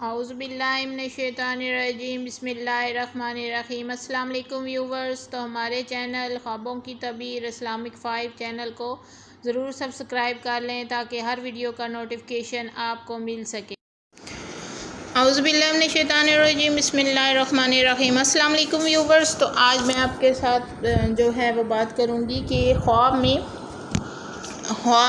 اعوذ باللہ من الشیطان الرجیم بسم اللہ الرحمن الرحیم۔ السلام علیکم ویورز، تو ہمارے چینل خوابوں کی تعبیر اسلامک 5 چینل کو ضرور سبسکرائب کر لیں تاکہ ہر ویڈیو کا نوٹیفیکیشن آپ کو مل سکے۔ اعوذ باللہ من الشیطان الرجیم بسم اللہ الرحمن الرحیم۔ السلام علیکم ویورز، تو آج میں آپ کے ساتھ جو ہے وہ بات کروں گی کہ خواب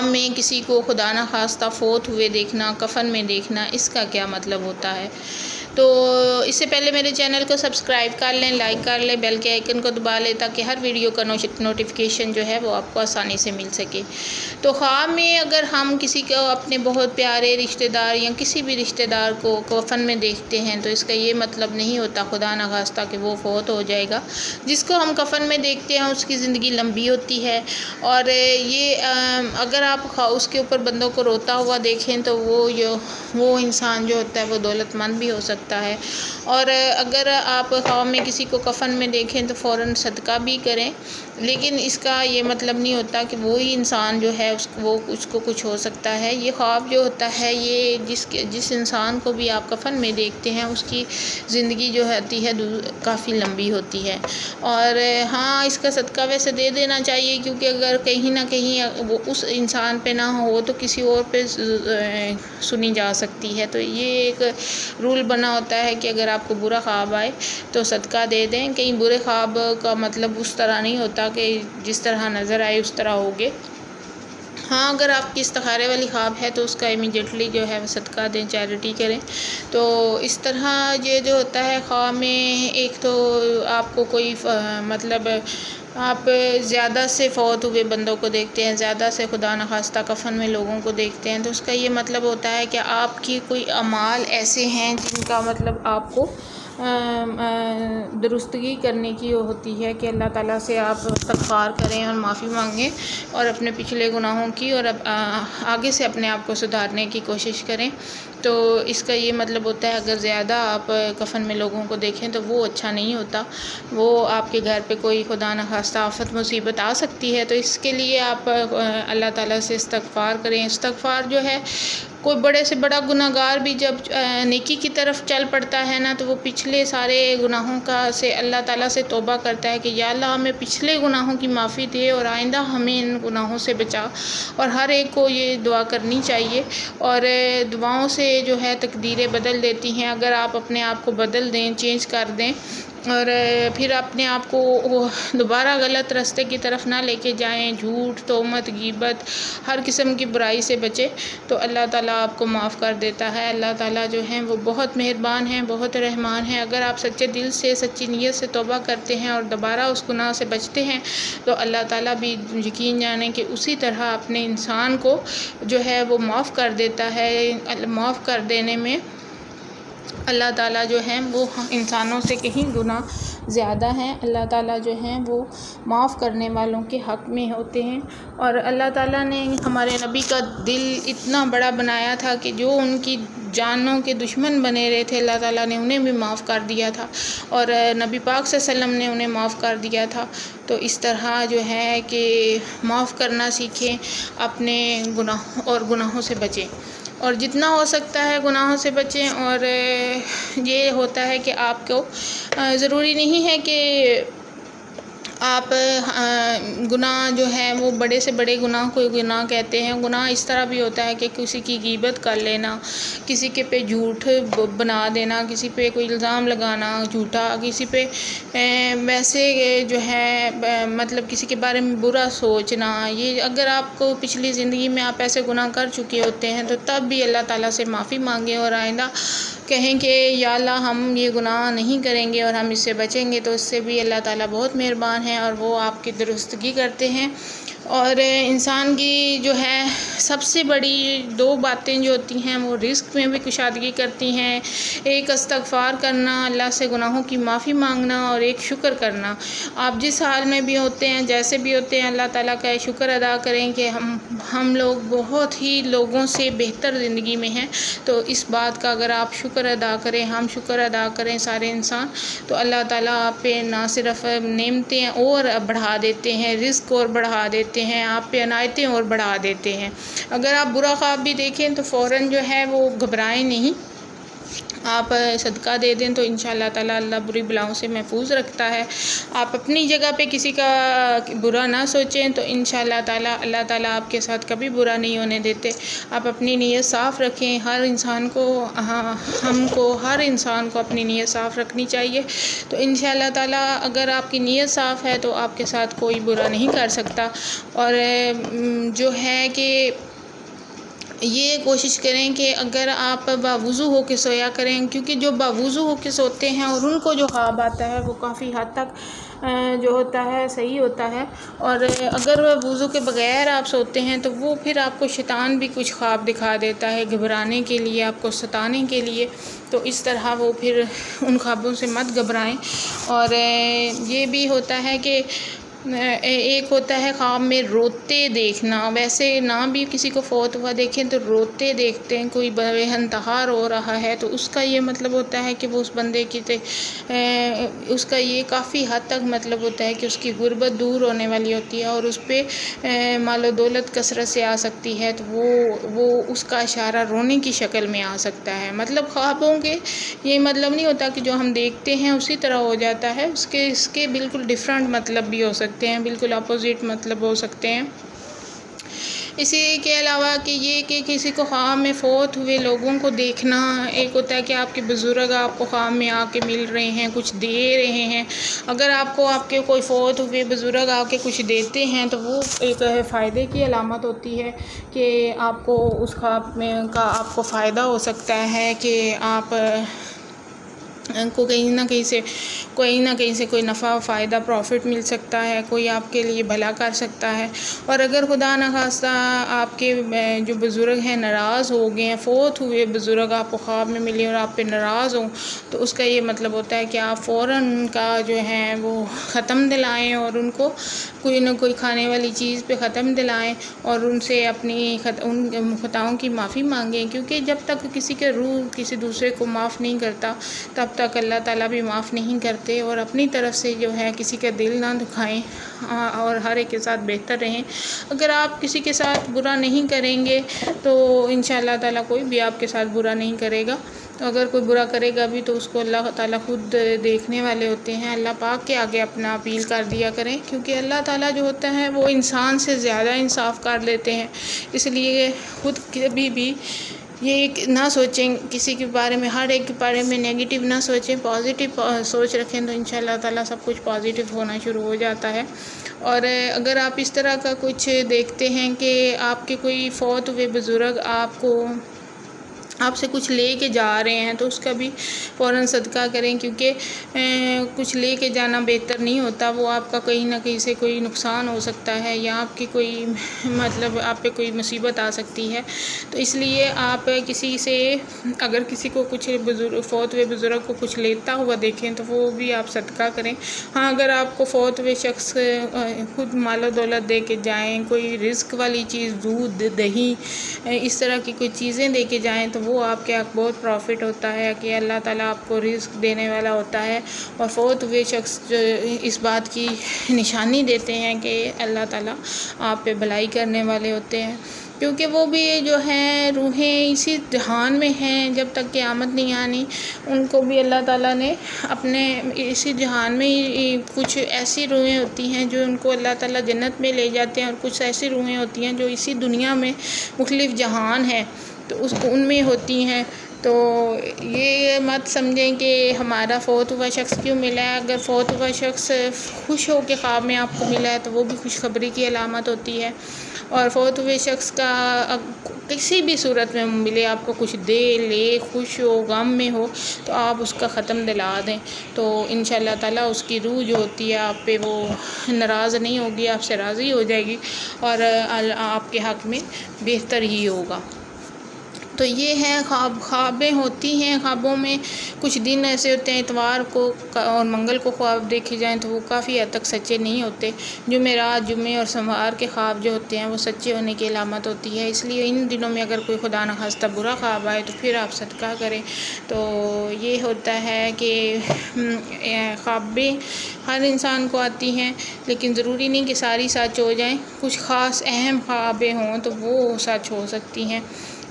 میں کسی کو خدا نخواستہ فوت ہوئے دیکھنا، کفن میں دیکھنا، اس کا کیا مطلب ہوتا ہے۔ تو اس سے پہلے میرے چینل کو سبسکرائب کر لیں، لائک کر لیں، بیل کے آئیکن کو دبا لیں تاکہ ہر ویڈیو کا نوٹیفیکیشن جو ہے وہ آپ کو آسانی سے مل سکے۔ تو خواب میں اگر ہم کسی کو اپنے بہت پیارے رشتہ دار یا کسی بھی رشتہ دار کو کفن میں دیکھتے ہیں تو اس کا یہ مطلب نہیں ہوتا خدا نخواستہ کہ وہ فوت ہو جائے گا۔ جس کو ہم کفن میں دیکھتے ہیں اس کی زندگی لمبی ہوتی ہے، اور یہ اگر آپ اس کے اوپر بندوں کو روتا ہوا دیکھیں تو وہ انسان جو ہوتا ہے وہ دولت مند بھی ہو سکتا ہے۔ اور اگر آپ خواب میں کسی کو کفن میں دیکھیں تو فوراً صدقہ بھی کریں، لیکن اس کا یہ مطلب نہیں ہوتا کہ وہی انسان جو ہے اس کو کچھ ہو سکتا ہے۔ یہ خواب جو ہوتا ہے یہ جس انسان کو بھی آپ کفن میں دیکھتے ہیں اس کی زندگی جو ہوتی ہے کافی لمبی ہوتی ہے۔ اور ہاں، اس کا صدقہ ویسے دے دینا چاہیے، کیونکہ اگر کہیں نہ کہیں وہ اس انسان پہ نہ ہو تو کسی اور پہ سنی جا سکتی ہے۔ تو یہ ایک رول بنا ہوتا ہے کہ اگر آپ کو برا خواب آئے تو صدقہ دے دیں۔ کہیں برے خواب کا مطلب اس طرح نہیں ہوتا کہ جس طرح نظر آئے اس طرح ہوگے۔ ہاں، اگر آپ کی استخارے والی خواب ہے تو اس کا امیڈیٹلی جو ہے وہ صدقہ دیں، چیریٹی کریں۔ تو اس طرح یہ جو ہوتا ہے خواب میں، ایک تو آپ کو کوئی مطلب آپ زیادہ سے فوت ہوئے بندوں کو دیکھتے ہیں، زیادہ سے خدا نخواستہ کفن میں لوگوں کو دیکھتے ہیں، تو اس کا یہ مطلب ہوتا ہے کہ آپ کی کوئی اعمال ایسے ہیں جن کا مطلب آپ کو درستگی کرنے کی ہوتی ہے کہ اللہ تعالیٰ سے آپ استغفار کریں اور معافی مانگیں اور اپنے پچھلے گناہوں کی اور آگے سے اپنے آپ کو سدھارنے کی کوشش کریں۔ تو اس کا یہ مطلب ہوتا ہے اگر زیادہ آپ کفن میں لوگوں کو دیکھیں تو وہ اچھا نہیں ہوتا، وہ آپ کے گھر پہ کوئی خدا نخواستہ آفت مصیبت آ سکتی ہے۔ تو اس کے لیے آپ اللہ تعالیٰ سے استغفار کریں۔ استغفار جو ہے، کوئی بڑے سے بڑا گناہ گار بھی جب نیکی کی طرف چل پڑتا ہے نا تو وہ پچھلے سارے گناہوں سے اللہ تعالیٰ سے توبہ کرتا ہے کہ یا اللہ ہمیں پچھلے گناہوں کی معافی دے اور آئندہ ہمیں ان گناہوں سے بچا۔ اور ہر ایک کو یہ دعا کرنی چاہیے، اور دعاؤں سے جو ہے تقدیریں بدل دیتی ہیں۔ اگر آپ اپنے آپ کو بدل دیں، چینج کر دیں، اور پھر اپنے آپ کو دوبارہ غلط راستے کی طرف نہ لے کے جائیں، جھوٹ، تہمت، غیبت، ہر قسم کی برائی سے بچیں، تو اللہ تعالیٰ آپ کو معاف کر دیتا ہے۔ اللہ تعالیٰ جو ہیں وہ بہت مہربان ہیں، بہت رحمان ہیں۔ اگر آپ سچے دل سے، سچی نیت سے توبہ کرتے ہیں اور دوبارہ اس گناہ سے بچتے ہیں تو اللہ تعالیٰ بھی یقین جانیں کہ اسی طرح اپنے انسان کو جو ہے وہ معاف کر دیتا ہے۔ معاف کر دینے میں اللہ تعالیٰ جو ہیں وہ انسانوں سے کہیں گنا زیادہ ہیں۔ اللہ تعالیٰ جو ہیں وہ معاف کرنے والوں کے حق میں ہوتے ہیں، اور اللہ تعالیٰ نے ہمارے نبی کا دل اتنا بڑا بنایا تھا کہ جو ان کی جانوں کے دشمن بنے رہے تھے اللہ تعالیٰ نے انہیں بھی معاف کر دیا تھا، اور نبی پاک صلی اللہ علیہ وسلم نے انہیں معاف کر دیا تھا۔ تو اس طرح جو ہے کہ معاف کرنا سیکھیں، اپنے گناہوں سے بچیں، اور جتنا ہو سکتا ہے گناہوں سے بچیں۔ اور یہ ہوتا ہے کہ آپ کو ضروری نہیں ہے کہ آپ گناہ جو ہے وہ بڑے سے بڑے گناہ کوئی گناہ کہتے ہیں۔ گناہ اس طرح بھی ہوتا ہے کہ کسی کی غیبت کر لینا، کسی کے پہ جھوٹ بنا دینا، کسی پہ کوئی الزام لگانا جھوٹا، کسی پہ ویسے جو ہے مطلب کسی کے بارے میں برا سوچنا۔ یہ اگر آپ کو پچھلی زندگی میں آپ ایسے گناہ کر چکے ہوتے ہیں تو تب بھی اللہ تعالیٰ سے معافی مانگیں اور آئندہ کہیں کہ یا اللہ ہم یہ گناہ نہیں کریں گے اور ہم اس سے بچیں گے، تو اس سے بھی اللہ تعالیٰ بہت مہربان ہے اور وہ آپ کی درستگی کرتے ہیں۔ اور انسان کی جو ہے سب سے بڑی دو باتیں جو ہوتی ہیں وہ رزق میں بھی کشادگی کرتی ہیں، ایک استغفار کرنا، اللہ سے گناہوں کی معافی مانگنا، اور ایک شکر کرنا۔ آپ جس حال میں بھی ہوتے ہیں، جیسے بھی ہوتے ہیں، اللہ تعالیٰ کا شکر ادا کریں کہ ہم لوگ بہت ہی لوگوں سے بہتر زندگی میں ہیں۔ تو اس بات کا اگر آپ شکر ادا کریں، ہم شکر ادا کریں سارے انسان، تو اللہ تعالیٰ آپ پہ نہ صرف نعمتیں اور بڑھا دیتے ہیں، رزق اور بڑھا دیتے ہیں، آپ پہ عنایتیں اور بڑھا دیتے ہیں۔ اگر آپ برا خواب بھی دیکھیں تو فوراً جو ہے وہ گھبرائیں نہیں، آپ صدقہ دے دیں تو انشاءاللہ تعالیٰ اللہ بری بلاؤں سے محفوظ رکھتا ہے۔ آپ اپنی جگہ پہ کسی کا برا نہ سوچیں تو انشاءاللہ تعالیٰ اللہ تعالیٰ آپ کے ساتھ کبھی برا نہیں ہونے دیتے۔ آپ اپنی نیت صاف رکھیں، ہر انسان کو ہر انسان کو اپنی نیت صاف رکھنی چاہیے، تو انشاءاللہ تعالیٰ اگر آپ کی نیت صاف ہے تو آپ کے ساتھ کوئی برا نہیں کر سکتا۔ اور جو ہے کہ یہ کوشش کریں کہ اگر آپ باوضو ہو کے سویا کریں، کیونکہ جو باوضو ہو کے سوتے ہیں اور ان کو جو خواب آتا ہے وہ کافی حد تک جو ہوتا ہے صحیح ہوتا ہے، اور اگر وضو کے بغیر آپ سوتے ہیں تو وہ پھر آپ کو شیطان بھی کچھ خواب دکھا دیتا ہے گھبرانے کے لیے، آپ کو ستانے کے لیے، تو اس طرح وہ پھر ان خوابوں سے مت گھبرائیں۔ اور یہ بھی ہوتا ہے کہ ایک ہوتا ہے خواب میں روتے دیکھنا، ویسے نہ بھی کسی کو فوت ہوا دیکھیں تو روتے دیکھتے ہیں، کوئی بے انتہا رو رہا ہے تو اس کا یہ مطلب ہوتا ہے کہ وہ اس بندے کی اس کا یہ کافی حد تک مطلب ہوتا ہے کہ اس کی غربت دور ہونے والی ہوتی ہے اور اس پہ مال و دولت کثرت سے آ سکتی ہے، تو وہ اس کا اشارہ رونے کی شکل میں آ سکتا ہے۔ مطلب خوابوں کے یہ مطلب نہیں ہوتا کہ جو ہم دیکھتے ہیں اسی طرح ہو جاتا ہے، اس کے بالکل ڈفرینٹ مطلب بھی ہو سکتے ہیں، بالکل اپوزٹ مطلب ہو سکتے ہیں۔ اسی کے علاوہ کہ یہ کہ کسی کو خواب میں فوت ہوئے لوگوں کو دیکھنا، ایک ہوتا ہے کہ آپ کے بزرگ آپ کو خواب میں آ کے مل رہے ہیں، کچھ دے رہے ہیں، اگر آپ کو آپ کے کوئی فوت ہوئے بزرگ آ کے کچھ دیتے ہیں تو وہ ایک فائدے کی علامت ہوتی ہے کہ آپ کو اس خواب میں کا آپ کو فائدہ ہو سکتا ہے کہ آپ کو کہیں نہ کہیں سے کوئی نفع فائدہ پروفٹ مل سکتا ہے، کوئی آپ کے لیے بھلا کر سکتا ہے۔ اور اگر خدا نخواستہ آپ کے جو بزرگ ہیں ناراض ہو گئے ہیں، فوت ہوئے بزرگ آپ کو خواب میں ملے اور آپ پہ ناراض ہوں، تو اس کا یہ مطلب ہوتا ہے کہ آپ فوراً ان کا جو ہے وہ ختم دلائیں اور ان کو کوئی نہ کوئی کھانے والی چیز پہ ختم دلائیں اور ان سے اپنی ان خطاؤں کی معافی مانگیں، کیونکہ جب تک کسی کے روح کسی دوسرے کو معاف نہیں کرتا تب تک اللہ تعالیٰ بھی معاف نہیں کرتے۔ اور اپنی طرف سے جو ہے کسی کا دل نہ دکھائیں اور ہر ایک کے ساتھ بہتر رہیں۔ اگر آپ کسی کے ساتھ برا نہیں کریں گے تو انشاءاللہ تعالیٰ کوئی بھی آپ کے ساتھ برا نہیں کرے گا، تو اگر کوئی برا کرے گا بھی تو اس کو اللہ تعالیٰ خود دیکھنے والے ہوتے ہیں۔ اللہ پاک کے آگے اپنا اپیل کر دیا کریں، کیونکہ اللہ تعالیٰ جو ہوتا ہے وہ انسان سے زیادہ انصاف کر لیتے ہیں، اس لیے خود کبھی بھی یہ نہ سوچیں کسی کے بارے میں، ہر ایک کے بارے میں نیگیٹو نہ سوچیں، پازیٹیو سوچ رکھیں تو انشاءاللہ تعالیٰ سب کچھ پازیٹیو ہونا شروع ہو جاتا ہے۔ اور اگر آپ اس طرح کا کچھ دیکھتے ہیں کہ آپ کے کوئی فوت ہوئے بزرگ آپ سے کچھ لے کے جا رہے ہیں تو اس کا بھی فوراً صدقہ کریں، کیونکہ کچھ لے کے جانا بہتر نہیں ہوتا، وہ آپ کا کہیں نہ کہیں سے کوئی نقصان ہو سکتا ہے یا آپ کی کوئی مطلب آپ پہ کوئی مصیبت آ سکتی ہے، تو اس لیے آپ کسی سے اگر کسی کو کچھ فوت ہوئے بزرگ کو کچھ لیتا ہوا دیکھیں تو وہ بھی آپ صدقہ کریں۔ ہاں اگر آپ کو فوت ہوئے شخص خود مال و دولت دے کے جائیں، کوئی رزق والی چیز دودھ دہی اس طرح کی کوئی چیزیں دے کے جائیں تو وہ آپ کے حق بہت پروفٹ ہوتا ہے کہ اللہ تعالیٰ آپ کو رزق دینے والا ہوتا ہے، اور فوت ہوئے شخص جو اس بات کی نشانی دیتے ہیں کہ اللہ تعالیٰ آپ پہ بھلائی کرنے والے ہوتے ہیں، کیونکہ وہ بھی جو ہیں روحیں اسی جہان میں ہیں جب تک قیامت نہیں آنی، ان کو بھی اللہ تعالیٰ نے اپنے اسی جہان میں کچھ ایسی روحیں ہوتی ہیں جو ان کو اللہ تعالیٰ جنت میں لے جاتے ہیں، اور کچھ ایسی روحیں ہوتی ہیں جو اسی دنیا میں مختلف جہان ہے تو ان میں ہوتی ہیں۔ تو یہ مت سمجھیں کہ ہمارا فوت ہوا شخص کیوں ملا ہے، اگر فوت ہوا شخص خوش ہو کے خواب میں آپ کو ملا ہے تو وہ بھی خوشخبری کی علامت ہوتی ہے، اور فوت ہوئے شخص کا کسی بھی صورت میں ملے، آپ کو کچھ دے لے، خوش ہو غم میں ہو تو آپ اس کا ختم دلا دیں، تو انشاءاللہ تعالیٰ اس کی روح جو ہوتی ہے آپ پہ وہ ناراض نہیں ہوگی، آپ سے راضی ہو جائے گی اور آپ کے حق میں بہتر ہی ہوگا۔ تو یہ ہے خوابیں ہوتی ہیں، خوابوں میں کچھ دن ایسے ہوتے ہیں اتوار کو اور منگل کو خواب دیکھے جائیں تو وہ کافی حد تک سچے نہیں ہوتے، جمعرات جمعے اور سوموار کے خواب جو ہوتے ہیں وہ سچے ہونے کی علامت ہوتی ہے، اس لیے ان دنوں میں اگر کوئی خدا نخواستہ برا خواب آئے تو پھر آپ صدقہ کریں۔ تو یہ ہوتا ہے کہ خوابیں ہر انسان کو آتی ہیں، لیکن ضروری نہیں کہ ساری سچ ہو جائیں، کچھ خاص اہم خوابیں ہوں تو وہ سچ ہو سکتی ہیں۔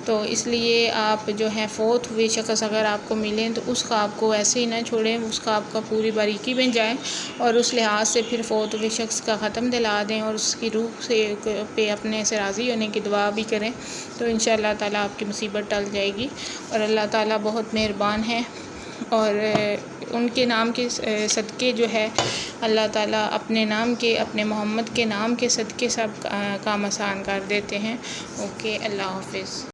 تو اس لیے آپ جو ہے فوت ہوئے شخص اگر آپ کو ملیں تو اس خواب کو ایسے ہی نہ چھوڑیں، اس خواب کا پوری باریکی میں جائیں اور اس لحاظ سے پھر فوت ہوئے شخص کا ختم دلا دیں اور اس کی روح سے پہ اپنے سے راضی ہونے کی دعا بھی کریں، تو انشاءاللہ تعالیٰ آپ کی مصیبت ٹل جائے گی۔ اور اللہ تعالیٰ بہت مہربان ہے، اور ان کے نام کے صدقے جو ہے اللہ تعالیٰ اپنے نام کے، اپنے محمد کے نام کے صدقے سب کام آسان کر دیتے ہیں۔ اوکے، اللہ حافظ۔